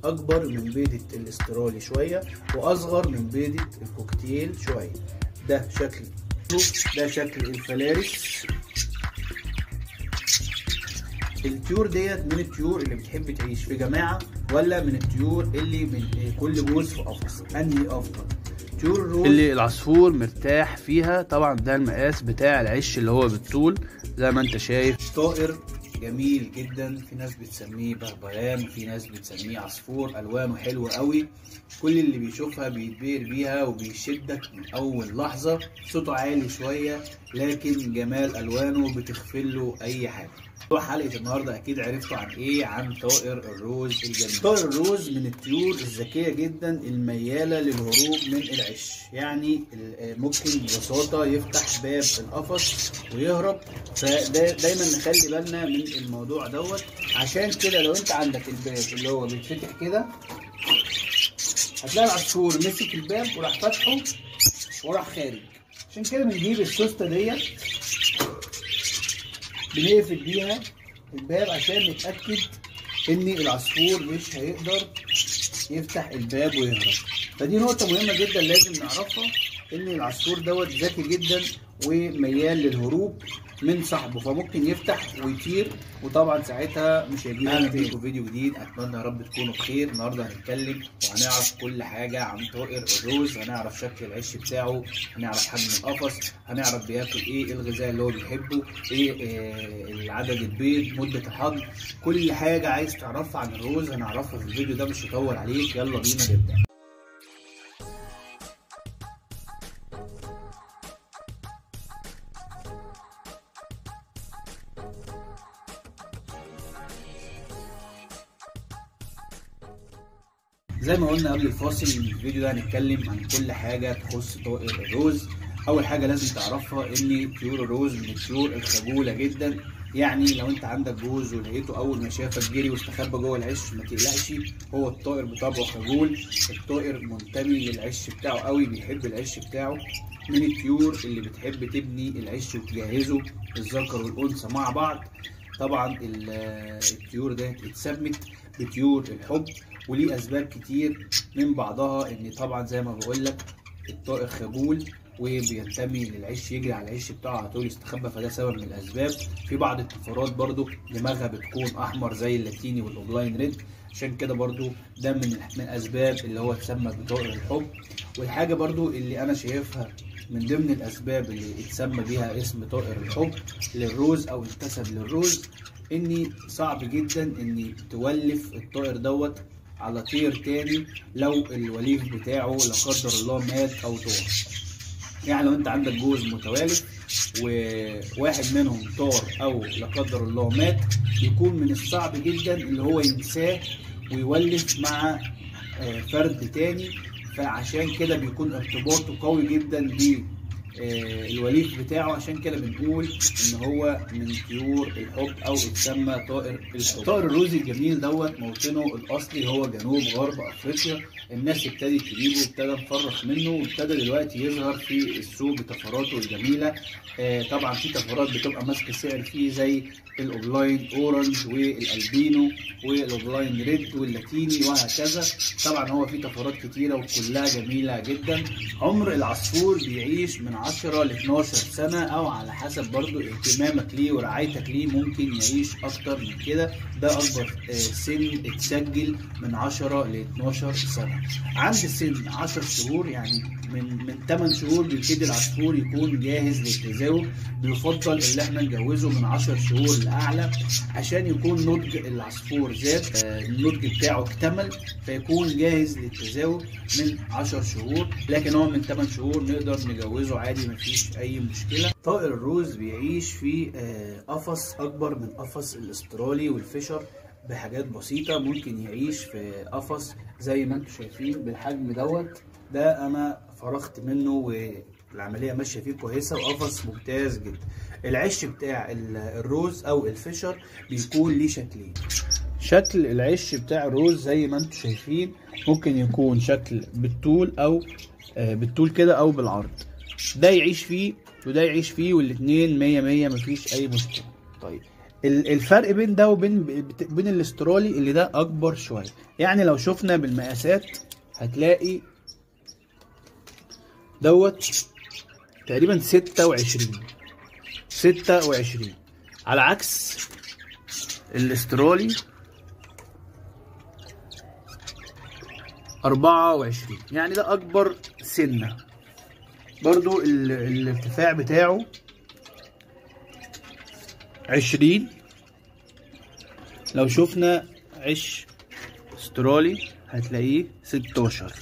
اكبر من بيضة الاسترالي شوية واصغر من بيضة الكوكتيل شوية. ده شكل الفلارس. الطيور ديت من الطيور اللي بتحب تعيش في جماعة ولا من الطيور اللي من كل جوز في قفص؟ انهي افضل؟ طيور الروز اللي العصفور مرتاح فيها. طبعا ده المقاس بتاع العش اللي هو بالطول زي ما انت شايف. طائر جميل جدا، في ناس بتسميه بغبغان وفي ناس بتسميه عصفور، الوانه حلوه قوي، كل اللي بيشوفها بيتبهر بيها وبيشدك من اول لحظه. صوته عالي شويه لكن جمال الوانه بتغفله اي حاجه. حلقة النهارده اكيد عرفتوا عن ايه؟ عن طائر الروز الجميل. طائر الروز من الطيور الذكيه جدا المياله للهروب من العش، يعني ممكن ببساطه يفتح باب القفص ويهرب، فدايما نخلي بالنا من الموضوع دوت. عشان كده لو انت عندك الباب اللي هو بيتفتح كده هتلاقي العصفور مسك الباب وراح فاتحه وراح خارج. عشان كده بنجيب السوسته ديت بنقفل بيها الباب عشان نتأكد ان العصفور مش هيقدر يفتح الباب ويهرب. فدي نقطة مهمة جدا لازم نعرفها، ان العصفور دوت ذكي جدا وميال للهروب من صاحبه، فممكن يفتح ويطير، وطبعا ساعتها مش هيجي لنا فيديو جديد. اتمنى يا رب تكونوا بخير. النهارده هنتكلم وهنعرف كل حاجه عن طائر الروز، هنعرف شكل العش بتاعه، هنعرف حجم القفص، هنعرف بياكل ايه الغذاء اللي هو بيحبه، ايه عدد البيض، مده الحضن، كل حاجه عايز تعرفها عن الروز هنعرفها في الفيديو ده، مش هطول عليك. يلا بينا نبدا. زي ما قلنا قبل الفاصل ان الفيديو ده هنتكلم عن كل حاجه تخص طائر الروز. اول حاجه لازم تعرفها ان طيور الروز من الطيور الخجوله جدا، يعني لو انت عندك جوز ولقيته اول ما شافك جري واستخبى جوه العش ما تقلقش، هو الطائر بطبعه خجول، الطائر منتمي للعش بتاعه قوي، بيحب العش بتاعه، من الطيور اللي بتحب تبني العش وتجهزه الذكر والانثى مع بعض. طبعا الطيور ده اتسمت بطيور الحب وليه اسباب كتير، من بعضها ان طبعا زي ما بقول لك الطائر خجول وبينتمي للعش، يجري على العش بتاعه على طول يستخبى، فده سبب من الاسباب. في بعض الطفرات برضو دماغها بتكون احمر زي اللاتيني والاوبلاين ريد، عشان كده برضو ده من اسباب اللي هو اتسمى بطائر الحب. والحاجه برضو اللي انا شايفها من ضمن الاسباب اللي اتسمى بيها اسم طائر الحب للروز او انتسب للروز، اني صعب جدا اني تولف الطائر دوت على طير تاني لو الوليف بتاعه لا قدر الله مات او طار. يعني لو انت عندك جوز متوالف وواحد منهم طار او لا قدر الله مات، بيكون من الصعب جدا اللي هو ينساه ويولف مع فرد تاني، فعشان كده بيكون ارتباطه قوي جدا بالوليف بتاعه. عشان كده بنقول ان هو من طيور الحب او اتسمى طائر الحب. طائر الروز الجميل دوت موطنه الاصلي هو جنوب غرب افريقيا، الناس ابتدت تجيبه وابتدى نفرخ منه وابتدى دلوقتي يظهر في السوق بطفراته الجميله. طبعا في طفرات بتبقى ماسكه سعر فيه زي الاوبلاين اورنج والالبينو والاوبلاين ريد واللاتيني وهكذا. طبعا هو في طفرات كتيره وكلها جميله جدا. عمر العصفور بيعيش من 10 ل 12 سنه، او على حسب برضو اهتمامك ليه ورعايتك ليه ممكن يعيش اكتر من كده. ده اكبر سن اتسجل من 10 ل 12 سنه. عند سن 10 شهور يعني من 8 شهور بيبتدي العصفور يكون جاهز للتزاوج. بيفضل ان احنا نجوزه من 10 شهور لاعلى عشان يكون نضج العصفور زاد، النضج بتاعه اكتمل، فيكون جاهز للتزاوج من 10 شهور. لكن هو من 8 شهور نقدر نجوزه عادي مفيش اي مشكله. طائر الروز بيعيش في قفص اكبر من قفص الاسترالي والفيشر بحاجات بسيطه، ممكن يعيش في قفص زي ما انتم شايفين بالحجم دوت. ده انا فرغت منه والعمليه ماشيه فيه كويسه وقفص ممتاز جدا. العش بتاع الروز او الفيشر بيكون ليه شكلين. شكل العش بتاع الروز زي ما انتم شايفين ممكن يكون شكل بالطول او بالطول كده او بالعرض، ده يعيش فيه وده يعيش فيه، والاتنين 100 100 مفيش اي مشكله. طيب الفرق بين ده وبين الاسترالي اللي ده اكبر شويه. يعني لو شفنا بالمقاسات هتلاقي دوت تقريبا 26 على عكس الاسترالي 24. يعني ده اكبر سنه. برضو الارتفاع بتاعه 20. لو شفنا عش استرالي هتلاقيه 16.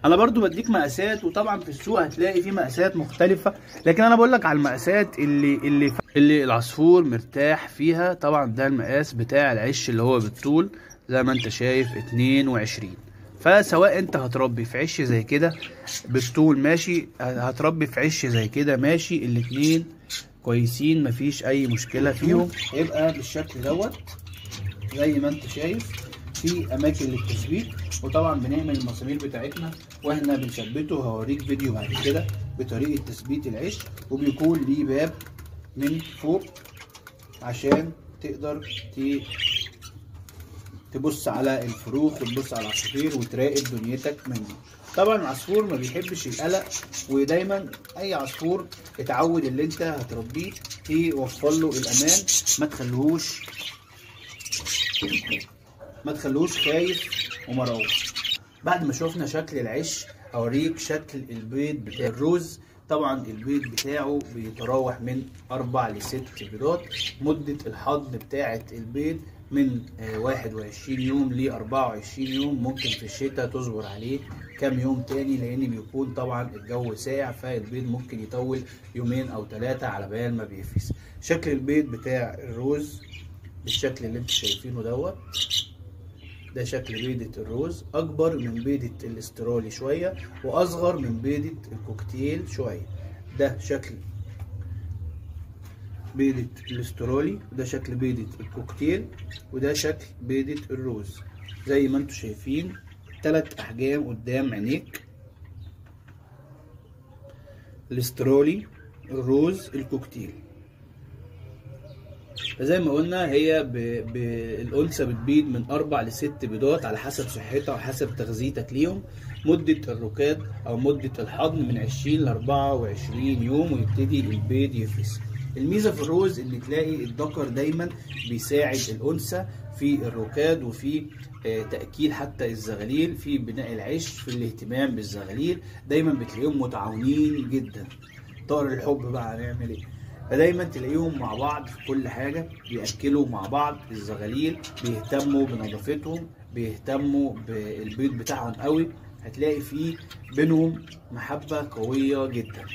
انا برضو بديك مقاسات، وطبعا في السوق هتلاقي في مقاسات مختلفة، لكن انا بقولك على المقاسات اللي العصفور مرتاح فيها. طبعا ده المقاس بتاع العش اللي هو بالطول زي ما انت شايف 22. فسواء انت هتربي في عش زي كده بالطول ماشي، هتربي في عش زي كده ماشي، الاتنين كويسين مفيش اي مشكلة فيهم. هيبقى بالشكل دوت زي ما انت شايف، في اماكن للتثبيت، وطبعا بنعمل المسامير بتاعتنا واحنا بنثبته. هوريك فيديو بعد كده بطريقة تثبيت العش، وبيكون ليه باب من فوق عشان تقدر تبص على الفروخ وتبص على العصافير وتراقب دنيتك منه. طبعا العصفور ما بيحبش القلق، ودايما اي عصفور اتعود اللي انت هتربيه توفر له الامان، ما تخلوش خايف ومرعوب. بعد ما شفنا شكل العش اوريك شكل البيض بتاع الروز. طبعا البيض بتاعه بيتراوح من 4 ل 6 بيضات. مدة الحضن بتاعة البيض من 21 يوم ل 24 يوم. ممكن في الشتاء تصبر عليه كام يوم تاني، لان بيكون طبعا الجو ساقع، فالبيض ممكن يطول يومين او 3 على بال ما بيفرز. شكل البيض بتاع الروز بالشكل اللي انتوا شايفينه دوت، ده شكل بيضة الروز. اكبر من بيضة الاسترالي شوية، واصغر من بيضة الكوكتيل شوية. ده شكل بيضة الاسترالي، وده شكل بيضة الكوكتيل، وده شكل بيضة الروز. زي ما انتوا شايفين 3 احجام قدام عينيك، الاسترالي، الروز، الكوكتيل. فزي ما قلنا هي الانثى بتبيض من 4 ل 6 بيضات على حسب صحتها وحسب تغذيتك ليهم. مدة الركاد او مدة الحضن من 20 ل 24 يوم، ويبتدي البيض يفرز. الميزة في الروز ان تلاقي الذكر دايما بيساعد الانثى في الركاد وفي تأكيل حتى الزغاليل، في بناء العش، في الاهتمام بالزغاليل. دايما بتلاقيهم متعاونين جدا. طائر الحب بقى هنعمل ايه؟ فدايما تلاقيهم مع بعض في كل حاجة، بيأكلوا مع بعض الزغاليل، بيهتموا بنظافتهم، بيهتموا بالبيض بتاعهم قوي. هتلاقي فيه بينهم محبة قوية جدا.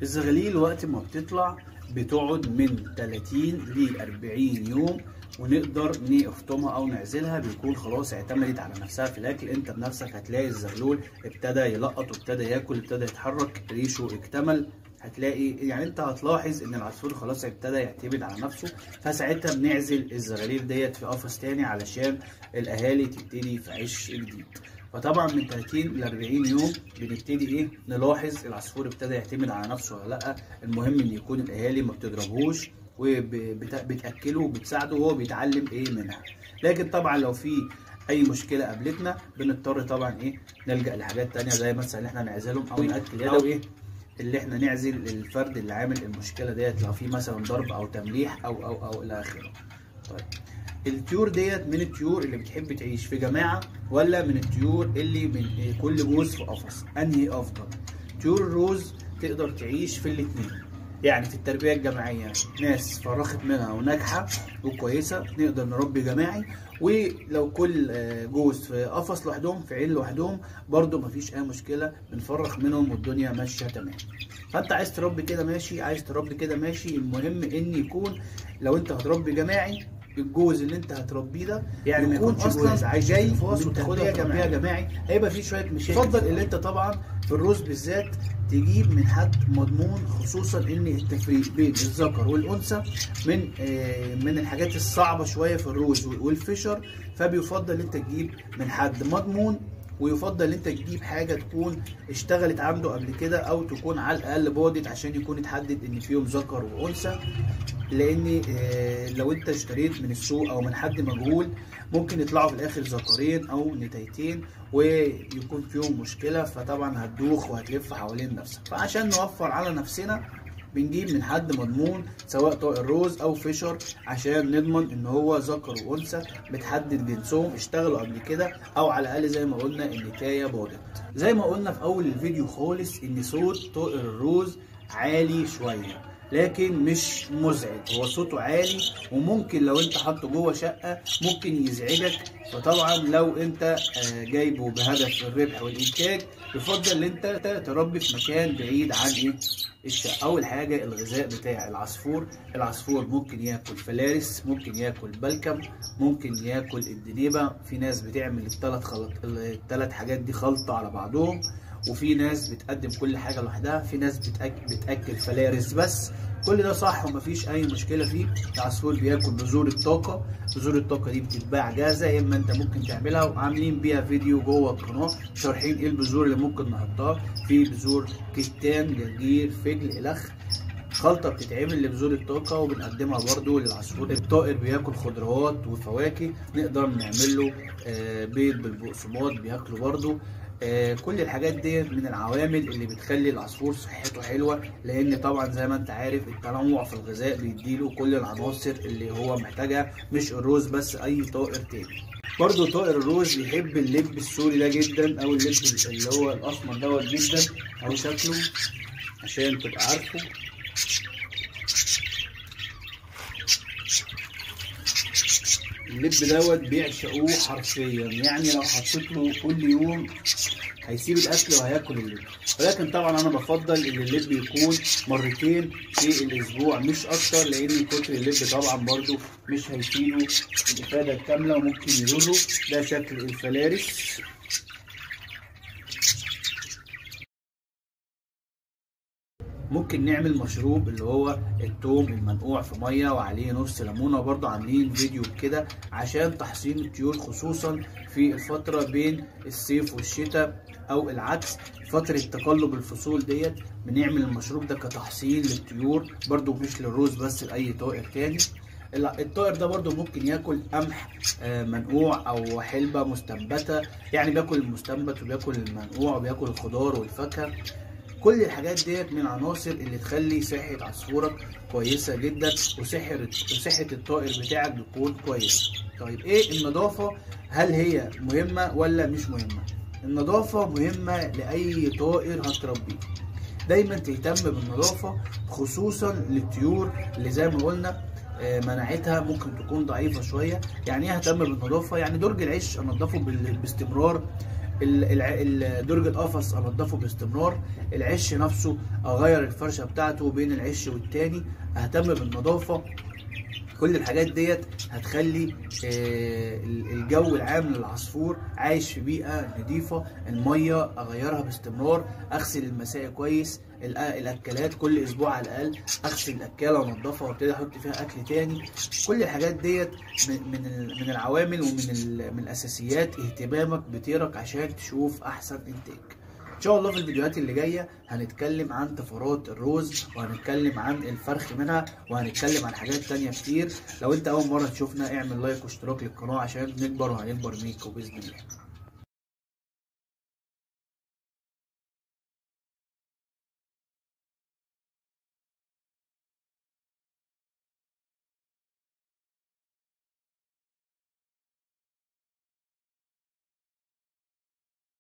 الزغاليل وقت ما بتطلع بتقعد من 30 ل 40 يوم، ونقدر نفطمها او نعزلها. بيكون خلاص اعتمدت على نفسها في الاكل. انت بنفسك هتلاقي الزغلول ابتدى يلقط وابتدى ياكل، ابتدى يتحرك، ريشه اكتمل. هتلاقي يعني انت هتلاحظ ان العصفور خلاص ابتدى يعتمد على نفسه. فساعتها بنعزل الزغاليل ديت في قفص تاني علشان الاهالي تبتدي في عش جديد. فطبعا من 30 ل 40 يوم بنبتدي نلاحظ العصفور ابتدى يعتمد على نفسه ولا لا. المهم ان يكون الاهالي ما بتضربهوش وبتاكله وبتساعده وهو بيتعلم منها. لكن طبعا لو في اي مشكله قابلتنا بنضطر طبعا نلجا لحاجات تانية، زي مثلا ان احنا نعزلهم او ناكل يدوي، اللي احنا نعزل الفرد اللي عامل المشكله ديت لو في مثلا ضرب او تمليح او الى اخره. طيب الطيور ديت من الطيور اللي بتحب تعيش في جماعه، ولا من الطيور اللي من كل جوز في قفص؟ انهي افضل؟ طيور الروز تقدر تعيش في الاثنين، يعني في التربيه الجماعيه ناس فرخت منها وناجحه وكويسه نقدر نربي جماعي، ولو كل جوز في قفص لوحدهم في عين لوحدهم برضو مفيش اي مشكله، بنفرخ منهم والدنيا ماشيه تمام. فانت عايز تربي كده ماشي، عايز تربي كده ماشي. المهم ان يكون لو انت هتربي جماعي الجوز اللي انت هتربيه ده يعني ما يكونش اصلا جاي من تربيه جماعي، هيبقى فيه شويه مشاكل. يفضل اللي انت طبعا في الروز بالذات تجيب من حد مضمون، خصوصا ان التفريق بين الذكر والانثى من الحاجات الصعبه شويه في الروز والفشر. فبيفضل انت تجيب من حد مضمون ويفضل ان انت تجيب حاجه تكون اشتغلت عنده قبل كده، او تكون على الاقل بودت عشان يكون اتحدد ان فيهم ذكر وانثى. لان لو انت اشتريت من السوق او من حد مجهول ممكن يطلعوا في الاخر ذكرين او نتايتين ويكون فيهم مشكله، فطبعا هتدوخ وهتلف حوالين نفسك. فعشان نوفر على نفسنا بنجيب من حد مضمون سواء طائر روز او فيشر، عشان نضمن ان هو ذكر وانثى متحدد جنسهم، اشتغلوا قبل كده، او على الاقل زي ما قلنا النتايه باضت. زي ما قلنا في اول الفيديو خالص ان صوت طائر الروز عالي شويه لكن مش مزعج، هو صوته عالي وممكن لو انت حاطه جوه شقه ممكن يزعجك. فطبعا لو انت جايبه بهدف الربح والانتاج يفضل ان انت تربي في مكان بعيد عن الشقه. اول حاجه الغذاء بتاع العصفور ممكن ياكل فلارس، ممكن ياكل بلكم، ممكن ياكل الدنيبه. في ناس بتعمل الثلاث حاجات دي خلطه على بعضهم، وفي ناس بتقدم كل حاجه لوحدها، في ناس بتاكل فلارس بس. كل ده صح ومفيش اي مشكله فيه. العصفور بياكل بذور الطاقه، بذور الطاقه دي بتتباع جاهزه، يا اما انت ممكن تعملها، وعاملين بيها فيديو جوه القناه شارحين ايه البذور اللي ممكن نحطها. في بذور كتان، جرجير، فجل، الخ، خلطه بتتعمل لبذور الطاقه وبنقدمها برده للعصفور. الطائر بياكل خضروات وفواكه، نقدر نعمل له بيض بالبقسماط بياكله برده. كل الحاجات دي من العوامل اللي بتخلي العصفور صحته حلوه، لان طبعا زي ما انت عارف التنوع في الغذاء بيديله كل العناصر اللي هو محتاجها، مش الروز بس، اي طائر تاني. برضو طائر الروز بيحب اللب السوري ده جدا، او اللب اللي هو الاسمر دوت جدا، او شكله عشان تبقى عارفه. اللب دوت بيعشقوه حرفيا، يعني لو حطيت له كل يوم هيسيب الاكل وهياكل اللب. ولكن طبعا انا بفضل ان اللب يكون مرتين في الاسبوع مش اكتر، لان كتر اللب طبعا برضو مش هيفيده الافاده الكامله وممكن يضره. ده شكل الفلارس. ممكن نعمل مشروب اللي هو التوم المنقوع في ميه وعليه نص ليمونه، برضو عاملين فيديو كده عشان تحصين الطيور، خصوصا في الفتره بين الصيف والشتاء او العكس، فتره تقلب الفصول ديت بنعمل المشروب ده كتحصين للطيور، برضو مش للروز بس، لاي طائر تاني. الطائر ده برضو ممكن ياكل قمح منقوع او حلبة مستنبتة، يعني بياكل المستنبت وبياكل المنقوع وبياكل الخضار والفاكهة. كل الحاجات ديت من العناصر اللي تخلي صحة عصفورك كويسة جدا، وصحة الطائر بتاعك بتكون كويسة. طيب ايه النظافة؟ هل هي مهمة ولا مش مهمة؟ النظافة مهمة لأي طائر هتربيه، دايما تهتم بالنظافة، خصوصا للطيور اللي زي ما قلنا مناعتها ممكن تكون ضعيفة شوية. يعني ايه اهتم بالنظافة؟ يعني درج العش انضفه باستمرار، درج القفص انضفه باستمرار، العش نفسه اغير الفرشه بتاعته بين العش والتاني، اهتم بالنظافه. كل الحاجات ديت هتخلي الجو العام للعصفور عايش في بيئه نظيفه. الميه اغيرها باستمرار، اغسل المساء كويس، الاكلات كل اسبوع على الاقل اغسل الاكاله وانضفها وابتدي احط فيها اكل تاني. كل الحاجات ديت من العوامل ومن الاساسيات اهتمامك بطيرك عشان تشوف احسن انتاج. ان شاء الله في الفيديوهات اللي جايه هنتكلم عن طفرات الروز، وهنتكلم عن الفرخ منها، وهنتكلم عن حاجات تانية كتير. لو انت اول مره تشوفنا اعمل لايك واشتراك للقناه عشان نكبر وهنكبر بيكم باذن الله.